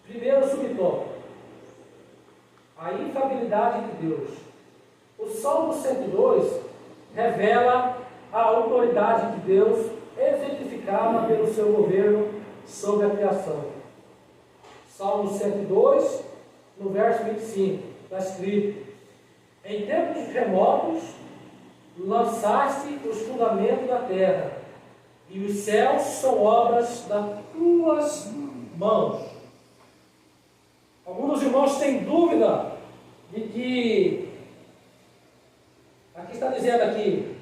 Primeiro subtópico: a infalibilidade de Deus. O Salmo 102 revela a autoridade de Deus exemplificada pelo seu governo sobre a criação. Salmo 102, no verso 25, está escrito: em tempos remotos lançaste os fundamentos da terra, e os céus são obras das tuas mãos. Alguns irmãos têm dúvida de que, aqui está dizendo aqui,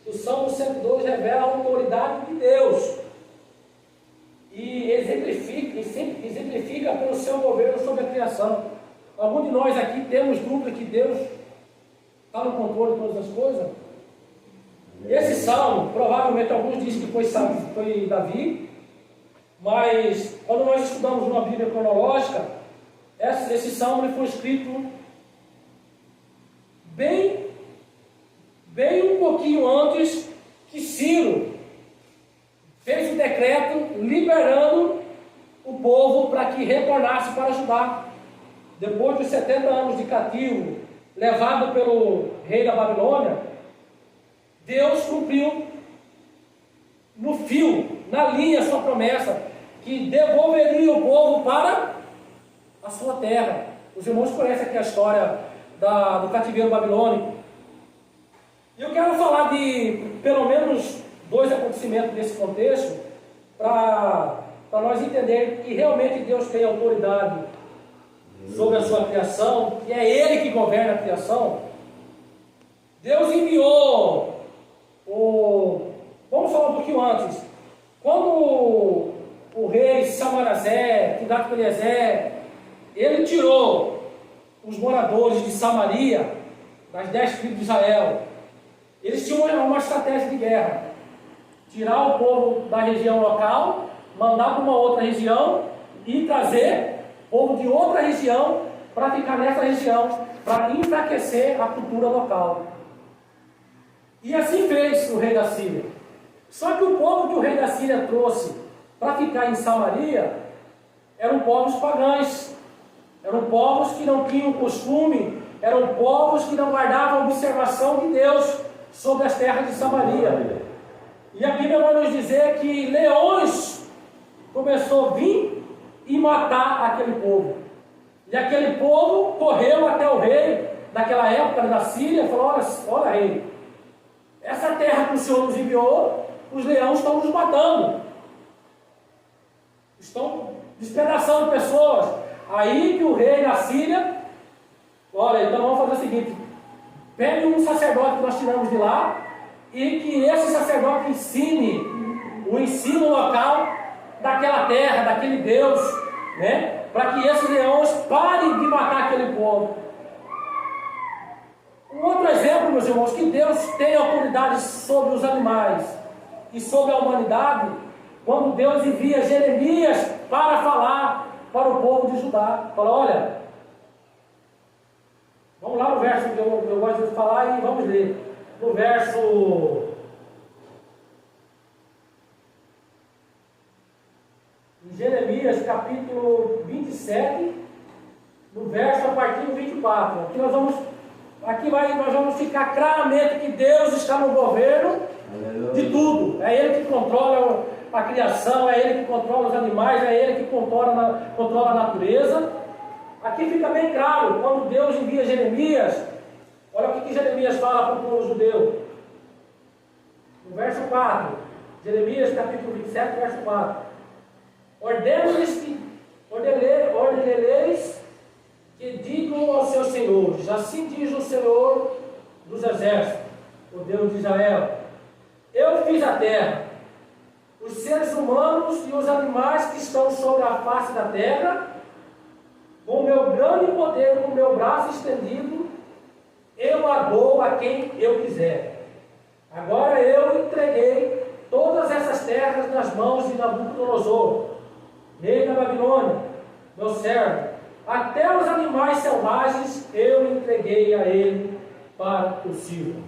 o Salmo 102 revela a autoridade de Deus e exemplifica pelo seu governo sobre a criação. Algum de nós aqui temos dúvida que Deus está no controle de todas as coisas? Esse salmo, provavelmente alguns dizem que foi Davi, mas quando nós estudamos uma Bíblia cronológica, esse salmo ele foi escrito bem um pouquinho antes que Ciro fez o decreto liberando o povo para que retornasse para Judá. Depois dos 70 anos de cativo, levado pelo rei da Babilônia, Deus cumpriu no fio, na linha, a sua promessa, que devolveria o povo para a sua terra. Os irmãos conhecem aqui a história do cativeiro babilônico. E eu quero falar de pelo menos 2 acontecimentos nesse contexto, para nós entendermos que realmente Deus tem autoridade sobre a sua criação, que é Ele que governa a criação. Deus enviou vamos falar um pouquinho antes. Quando o rei Samarazé, Tiglat-Pileser, ele tirou os moradores de Samaria, das 10 tribos de Israel, eles tinham uma estratégia de guerra: tirar o povo da região local, mandar para uma outra região e trazer povo de outra região para ficar nessa região, para enfraquecer a cultura local. E assim fez o rei da Síria. Só que o povo que o rei da Síria trouxe para ficar em Samaria eram povos pagãos, eram povos que não tinham costume, eram povos que não guardavam a observação de Deus sobre as terras de Samaria. E a Bíblia vai nos dizer que leões começou a vir e matar aquele povo. E aquele povo correu até o rei daquela época da Síria e falou: olha rei, essa terra que o Senhor nos enviou, os leões estão nos matando, estão despedaçando pessoas. Aí que o rei da Síria: olha, então vamos fazer o seguinte, pegue um sacerdote que nós tiramos de lá, e que esse sacerdote ensine o ensino local daquela terra, daquele Deus, né? Para que esses leões parem de matar aquele povo. Um outro exemplo, meus irmãos, que Deus tem autoridade sobre os animais e sobre a humanidade, quando Deus envia Jeremias para falar para o povo de Judá. Fala: olha, vamos lá no verso que eu gosto de falar e vamos ler. No verso Jeremias, capítulo 27, no verso a partir do 24. Nós vamos ficar claramente que Deus está no governo de tudo. É Ele que controla a criação, é Ele que controla os animais, é Ele que controla a natureza. Aqui fica bem claro, quando Deus envia Jeremias, olha o que Jeremias fala para o povo judeu. No verso 4, Jeremias capítulo 27, verso 4. Ordeno-lhes que digam aos seus senhores: assim diz o Senhor dos exércitos, o Deus de Israel: eu fiz a terra, os seres humanos e os animais que estão sobre a face da terra, com o meu grande poder, com o meu braço estendido, eu a dou a quem eu quiser. Agora eu entreguei todas essas terras nas mãos de Nabucodonosor, rei da Babilônia, meu servo. Até os animais selvagens eu entreguei a ele para o sirvo.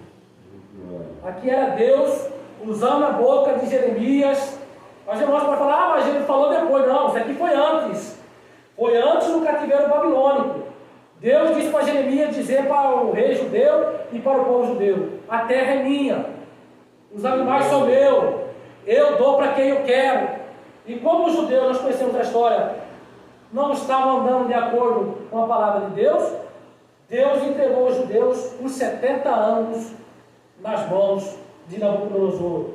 Aqui era Deus usando a boca de Jeremias. Mas irmãos podem falar: mas ele falou depois. Não, isso aqui foi antes. Foi Deus disse para Jeremias dizer para o rei judeu e para o povo judeu: a terra é minha, os animais são meus, eu dou para quem eu quero. E como os judeus, nós conhecemos a história, não estavam andando de acordo com a palavra de Deus, Deus entregou os judeus por 70 anos nas mãos de Nabucodonosor.